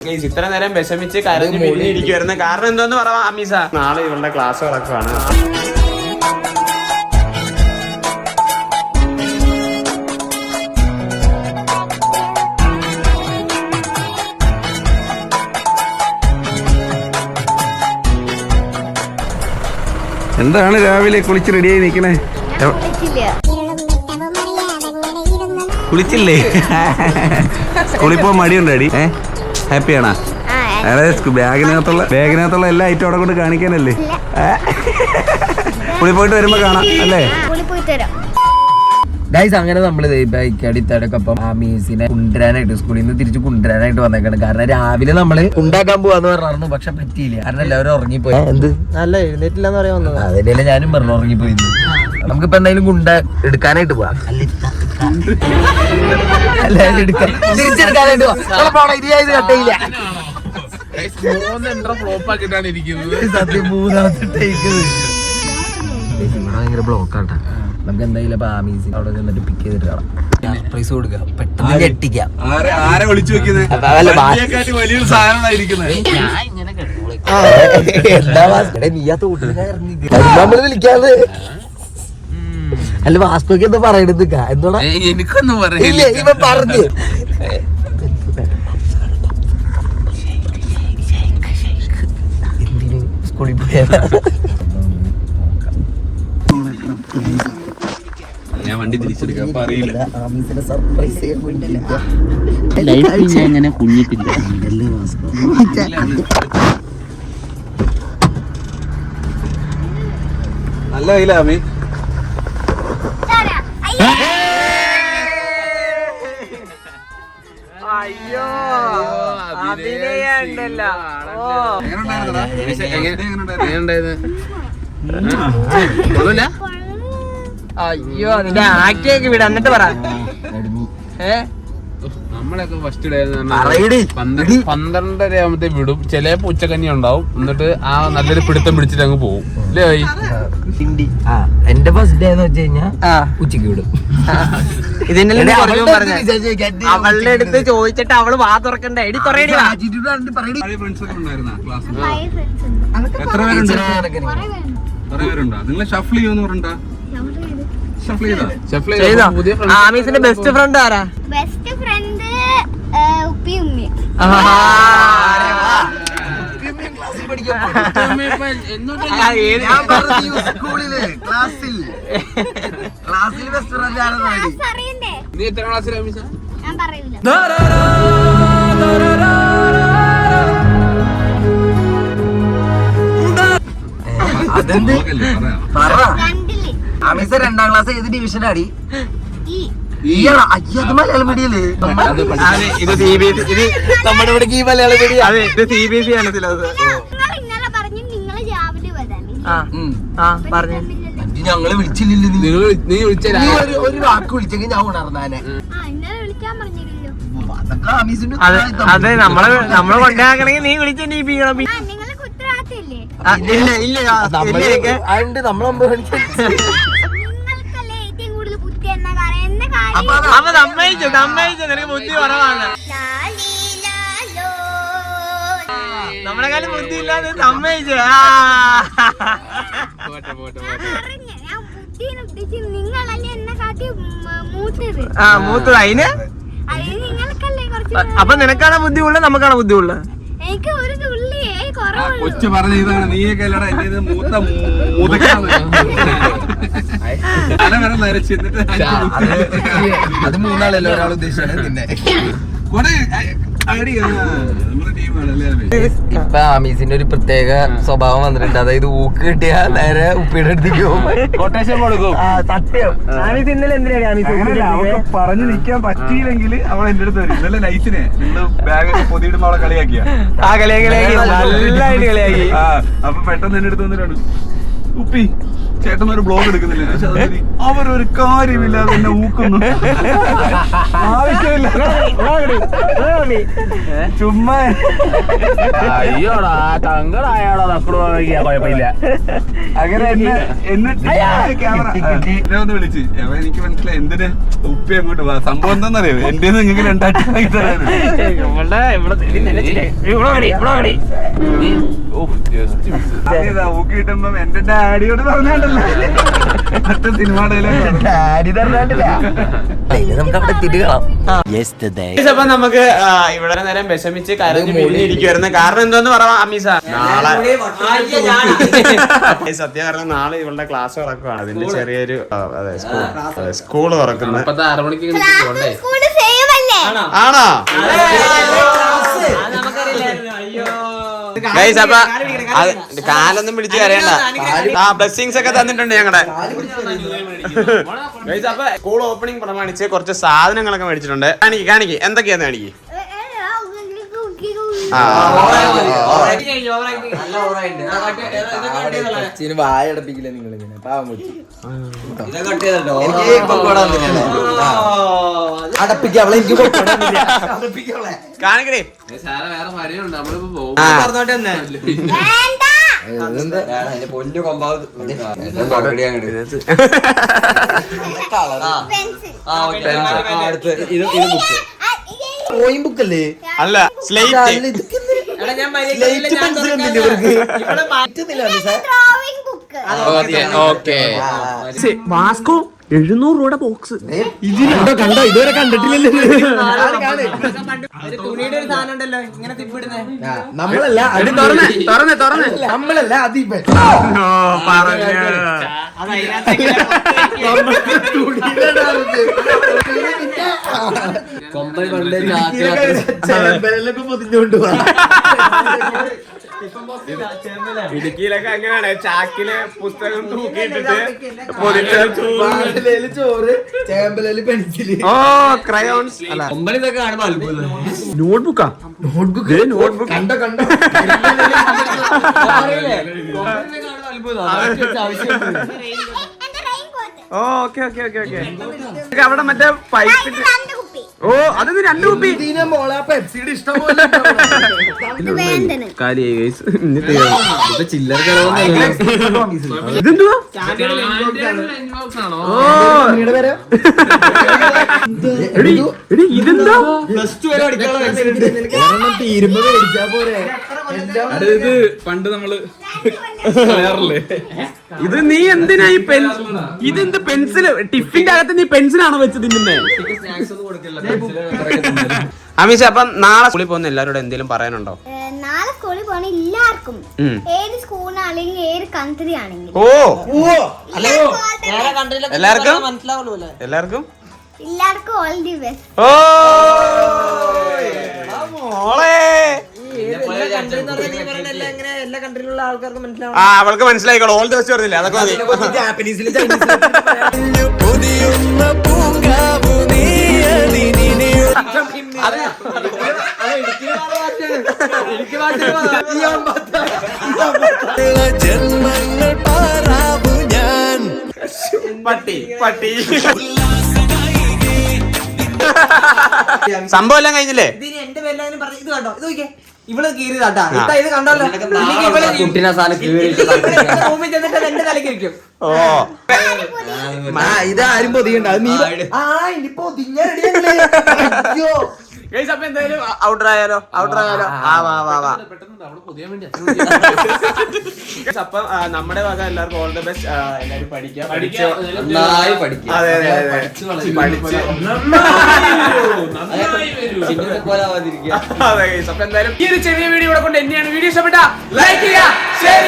ഇത്ര നേരം വിഷമിച്ച് കരഞ്ഞു പിരിഞ്ഞിരിക്കുവായിരുന്നു. കാരണം എന്തോന്ന് പറയാം അമീസ, നാളെ ഇവളുടെ ക്ലാസ് നടക്കുവാണ്. എന്താണ് രാവിലെ കുളിച്ച് റെഡിയായി നിൽക്കണേ? കുളിച്ചില്ലേ? സ്കൂളിൽ പോകാൻ മടിയുണ്ടോ അടി? ഹാപ്പിയാണോ? ബാഗിനകത്തുള്ള എല്ലാ ഐറ്റം അവിടെ കൊണ്ട് കാണിക്കാനല്ലേ? സ്കൂളിൽ പോയിട്ട് വരുമ്പോ കാണാം അല്ലേ? ഗൈസ്, അങ്ങനെ നമ്മള് ബൈക്കടിത്തടക്കൊപ്പം ആ മീസിനെ കൊണ്ടുവരാനായിട്ട് സ്കൂളിൽ നിന്ന് തിരിച്ച് കൊണ്ടുവരാനായിട്ട് വന്നേക്കാണ്. കാരണം രാവിലെ നമ്മള് ഉണ്ടാക്കാൻ പോവാന്ന് പറഞ്ഞായിരുന്നു, പക്ഷെ പറ്റിയില്ല. കാരണം എല്ലാവരും ഉറങ്ങിപ്പോയി. എന്ത് നല്ല എഴുന്നേറ്റില്ലെന്ന് പറയാൻ വന്നത്. അതിനെല്ലാം ഞാനും പറഞ്ഞു ഉറങ്ങിപ്പോയി. നമുക്കിപ്പോ എന്തായാലും കുണ്ട എടുക്കാനായിട്ട് പോവാം. തിരിച്ചെടുക്കാനായിട്ട് പോവാം. ഇത് കട്ടയില്ല. സത്യം മൂന്നാമത്തെ ടേക്ക്. ഇവിടെ ഭയങ്കര ബ്ലോക്കാട്ടാ. നമുക്ക് എന്തായാലും അപ്പൊ ആമീസ് അവിടെ ചെന്നിട്ട് പിക്ക് ചെയ്തിട്ട് കാണാം. സർപ്രൈസ് കൊടുക്കാം, പെട്ടെന്ന് ഞെട്ടിക്കാം. ആരെ വിളിച്ചു വെക്കുന്നത്? വലിയൊരു സാധനമായിരിക്കുന്നത്. എന്താ നീ ആ തോട്ടിൽ വിളിക്കാതെ അല്ല വാസ്തുക്ക് എന്താ പറയണത്? എന്താ എനിക്കൊന്നും പറയില്ല. ഇവ പറഞ്ഞു എന്തിനു സ്കൂളിൽ പോയാ? ഞാൻ വണ്ടി തിരിച്ചെടുക്കാം. അപ്പൊ അറിയില്ല. ആമീസിനെ സർപ്രൈസ് ചെയ്യാൻ വേണ്ടിയില്ല. അങ്ങനെ കുഞ്ഞിട്ടില്ല. നല്ല കയ്യില അമ്മി. അയ്യോ അഭിനയുണ്ടല്ലോ. അയ്യോ നിന്റെ ആക്കിയൊക്കെ വിട, എന്നിട്ട് പറ. നമ്മളൊക്കെ ഫസ്റ്റ് ഡേ 12:30 ആകുമ്പത്തേ വിടും. ചിലപ്പോ ഉച്ചക്കഞ്ഞി ഉണ്ടാവും. എന്നിട്ട് ആ നല്ലൊരു പിടുത്തം പിടിച്ചിട്ട് അങ്ങ് പോകും. അല്ലേ ഭായി? എന്റെ ഫസ്റ്റ് ഡേ എന്ന് വെച്ച് കഴിഞ്ഞാ ഉച്ചക്ക് വിടും. ഇതിന്റെ അവളുടെ അടുത്ത് ചോദിച്ചിട്ട് അവള് വാ തുറക്കണ്ടേ? എടി തുറയടി. എത്ര പേരുണ്ടോ? നിങ്ങൾ ഷഫിൾ ചെയ്യുമെന്ന് പറഞ്ഞാ? ആമീസിന്റെ ബെസ്റ്റ് ഫ്രണ്ട് ആരാ? ബെസ്റ്റ് ഫ്രണ്ട് ഉപ്പി ഉമ്മി. നീ എത്ര ക്ലാസ്സിൽ ആമീസ? ഞാൻ പറയൂല. രണ്ടില്. ആമീസ് 2ാം ക്ലാസ് ഏത് ഡിവിഷൻ ആടി? മലയാളം മീഡിയല്ലേ? ഇത് CBSE. നമ്മുടെ ഇവിടെ ഈ മലയാളം മീഡിയം. അതെ, ഇത് CBSE ആണ് സിലബസ്. നിങ്ങൾ ഇന്നലെ പറഞ്ഞു നിങ്ങള് രാവിലെ വരാൻ. പറഞ്ഞു ഞങ്ങള് വിളിച്ചില്ലല്ലോ. നീ വിളിച്ച ഒരു വാക്ക് വിളിച്ചെങ്കിൽ ഞാൻ ഉണർന്നാനെ. ഇന്നലെ വിളിക്കാൻ പറഞ്ഞില്ലല്ലോ. അതൊക്കെ ആമീസിന്റെ അതെ, നമ്മള് കൊണ്ടാക്കണെങ്കിൽ നീ വിളിച്ച് നീപ്പിക്കണം. നിങ്ങള് കുറ്റവാളിയല്ലേ? നമ്മളെ നിങ്ങൾക്കല്ലേ ഏറ്റവും കൂടുതൽ ബുദ്ധി എന്ന കാര്യം. എന്ന കാര്യം അപ്പൊ സമ്മതിച്ചു നിനക്ക് ബുദ്ധി കുറവാണ്. നമ്മളെ കാലം ബുദ്ധി ഇല്ലാതെ സമ്മതിച്ചു. ഞാൻ ബുദ്ധിനെ ഉദ്ദേശിച്ചു. നിങ്ങളല്ലേ എന്നെ കാട്ടി മൂത്തത്. മൂത്തത് അതിന്. അതിന് നിങ്ങൾക്കല്ലേ കുറച്ച്. അപ്പൊ നിനക്കാണ് ബുദ്ധി ഉള്ളത്, നമുക്കാണ് ബുദ്ധി ഉള്ളത്. എനിക്ക് ഒരു തുള്ളിയേ കുറവുള്ളൂ. കൊച്ചു പറഞ്ഞ ഇതാണ്. നീയൊക്കെ അല്ലടാ എന്റെ മൂത്ത മൂതക്കാണ്. തല വരെ നരച്ചിട്ട് അത് മൂന്നാളല്ലോ ഒരാൾ ഉദ്ദേശിച്ചാണ്. പിന്നെ ഇപ്പൊ ആമീസിന്റെ ഒരു പ്രത്യേക സ്വഭാവം വന്നിട്ടുണ്ട്. അതായത് ഊക്ക് കിട്ടിയ നേരെ ഉപ്പിയുടെ അടുത്തേക്ക് പോകും. കൊട്ടേഷൻ കൊടുക്കും. സത്യം. ആമീസ് ഇന്നലെ എന്തിനാണ് അവൾക്ക് പറഞ്ഞു നിൽക്കാൻ പറ്റിയില്ലെങ്കിൽ അവൾ എന്റെ അടുത്ത് വരും. ഇന്നലെ നൈറ്റിനെ നിങ്ങള് ബാഗ് പൊതിയിടുമ്പോ അവളെ കളിയാക്കിയ കളിയാക്കി നല്ലതായിട്ട് കളിയാക്കി. അപ്പൊ പെട്ടെന്ന് എന്റെ അടുത്ത് വന്നിട്ടാണ് ഉപ്പി ചേട്ടനൊരു ബ്ലോഗ് എടുക്കുന്നില്ല. പക്ഷെ അതുവഴി അവരൊരു കാര്യമില്ലാതെ എന്നെ ഊക്കുന്നു. ആവശ്യമില്ല ചുമ്മാ. അയ്യോടാ തങ്ങളായോടാ കുഴപ്പമില്ല. അങ്ങനെ എന്നെ ക്യാമറ എന്നെ ഒന്ന് വിളിച്ച് അവൻ എനിക്ക് മനസ്സിലായി എന്തിന് ഉപ്പി അങ്ങോട്ട് പോവാ. സംഭവം എന്താണെന്നറിയോ, എന്റെ നിങ്ങൾക്ക് രണ്ടാഴ്ച ഊക്കി കിട്ടുമ്പോ എന്റെ ഡാഡിയോട് പറഞ്ഞാണ്ടല്ലോ മറ്റേ സിനിമയുടെ നമുക്ക് അവിടെ തിരികണം. അപ്പൊ നമുക്ക് ഇവിടെ നേരം വിഷമിച്ച് കരഞ്ഞ് പിരിഞ്ഞിരിക്കുവായിരുന്നു. കാരണം എന്തോന്ന് പറയാം അമീസ, നാളെ സത്യം പറഞ്ഞാൽ നാളെ ഇവളുടെ ക്ലാസ് തുറക്കുവാണ്. അതിന്റെ ചെറിയൊരു സ്കൂള് തുറക്കുന്നത്. 6 മണിക്ക് പോണ്ടേ? സ്കൂള് സെയിം അല്ലേ? ആണോ ഗൈസ്? അപ്പൊ കാലൊന്നും പിടിച്ച് കരയണ്ട. ആ ബ്ലെസ്സിങ്സ് ഒക്കെ തന്നിട്ടുണ്ട് ഞങ്ങളുടെ ഗൈസ്. അപ്പൊ സ്കൂൾ ഓപ്പണിംഗ് പ്രമാണിച്ച് കുറച്ച് സാധനങ്ങളൊക്കെ മേടിച്ചിട്ടുണ്ട്. കാണിക്ക് എന്തൊക്കെയാന്ന് കാണിക്ക്. വായടപ്പിക്കില്ല നിങ്ങൾ ഇങ്ങനെ പാവം വെച്ച് അടപ്പിക്കുക അവളെ. എനിക്ക് കാണിക്കണേ. വേറെ മരയുണ്ട്, നമ്മളിപ്പോ പോകും. പൊന്നു കൊമ്പാവ് ബുക്കല്ലേ? അല്ല സ്ലേറ്റ്. Drawing book. വാസ്കോ 700 രൂപയുടെ ബോക്സ്. കണ്ടോ? ഇതുവരെ കണ്ടിട്ടില്ലല്ലോ. നമ്മളല്ല നമ്മളല്ല അതിപ്പ പൊതിഞ്ഞോണ്ട് ഇടുക്കിയിലൊക്കെ അങ്ങനെയാണ്, ചാക്കില് പുസ്തകം തൂക്കിയിട്ടിട്ട് ചോറ് ചേമ്പലയില് പെൻസില്. ഓ ക്രയോൺസ് അല്ല ഇതൊക്കെ കാണുമ്പോ അത്ഭുതം. നോട്ട്ബുക്കാ. നോട്ട്ബുക്ക് നോട്ട്ബുക്ക് കണ്ടോ ഓക്കെ അവിടെ മറ്റേ പൈപ്പിന്റെ. ഓ അത് 2 കുപ്പി. പെപ്സിയുടെ ഇഷ്ടം പോലെ കാലിയായി ഗൈസ്. ചില്ലറ ഇതെന്തുവാ? ഓ ഇതെന്താ? തീരുമ്പോ മേടിച്ചാ പോരെ. ഇത് പണ്ട് നമ്മള് ഇത് നീ എന്തിനാ ഈ പെൻ? ഇതെന്ത് പെൻസില്? ടിഫിന്റെ അകത്ത് നീ പെൻസിലാണോ വെച്ചത് നിന്നെ? അമീഷ, അപ്പം നാളെ സ്കൂളിൽ പോകുന്ന എല്ലാവരോടും എന്തെങ്കിലും പറയാനുണ്ടോ? നാളെ സ്കൂളിൽ പോണ എല്ലാവർക്കും, ഏത് സ്കൂളാണെങ്കിൽ ഏത് കൺട്രി ആണെങ്കിലും ഓ എല്ലാവർക്കും എല്ലാവർക്കും ഓൾ ദി ബെസ്റ്റ്. ഓ മോളെ ആ അവൾക്ക് മനസ്സിലായിക്കോളൂ. ഓൾ ദിവസം പറഞ്ഞില്ല, അതൊക്കെ മതി. ജാപ്പനീസിൽ പട്ടി സംഭവം എല്ലാം കഴിഞ്ഞില്ലേ? എന്റെ പേരിലും പറഞ്ഞു. ഇത് കണ്ടോ, ഇത് നോക്കിയേ, ഇവള് കീറിയതാട്ടാ. ഇത് കണ്ടല്ലോ, റൂമിൽ ചെന്നിട്ട് എന്റെ തലക്ക് ഇരിക്കും. ഓ ഇതാരും പൊതിയണ്ട. അത് നീ ഇനിയിപ്പോ അപ്പൊ എന്തായാലും ഔട്ടർ ആയാലോ? അപ്പം നമ്മുടെ വക എല്ലാവർക്കും ഓൾ ദി ബെസ്റ്റ്. എല്ലാവരും പഠിക്കാം. നന്നായി പഠിക്കുക. അതെ അപ്പൊ എന്തായാലും ഈ ഒരു ചെറിയ വീഡിയോ ഇവിടെ കൊണ്ട് എന്നെയാണ് വീഡിയോ ഇഷ്ടപ്പെട്ട ലൈക്ക് ചെയ്യുക, ഷെയർ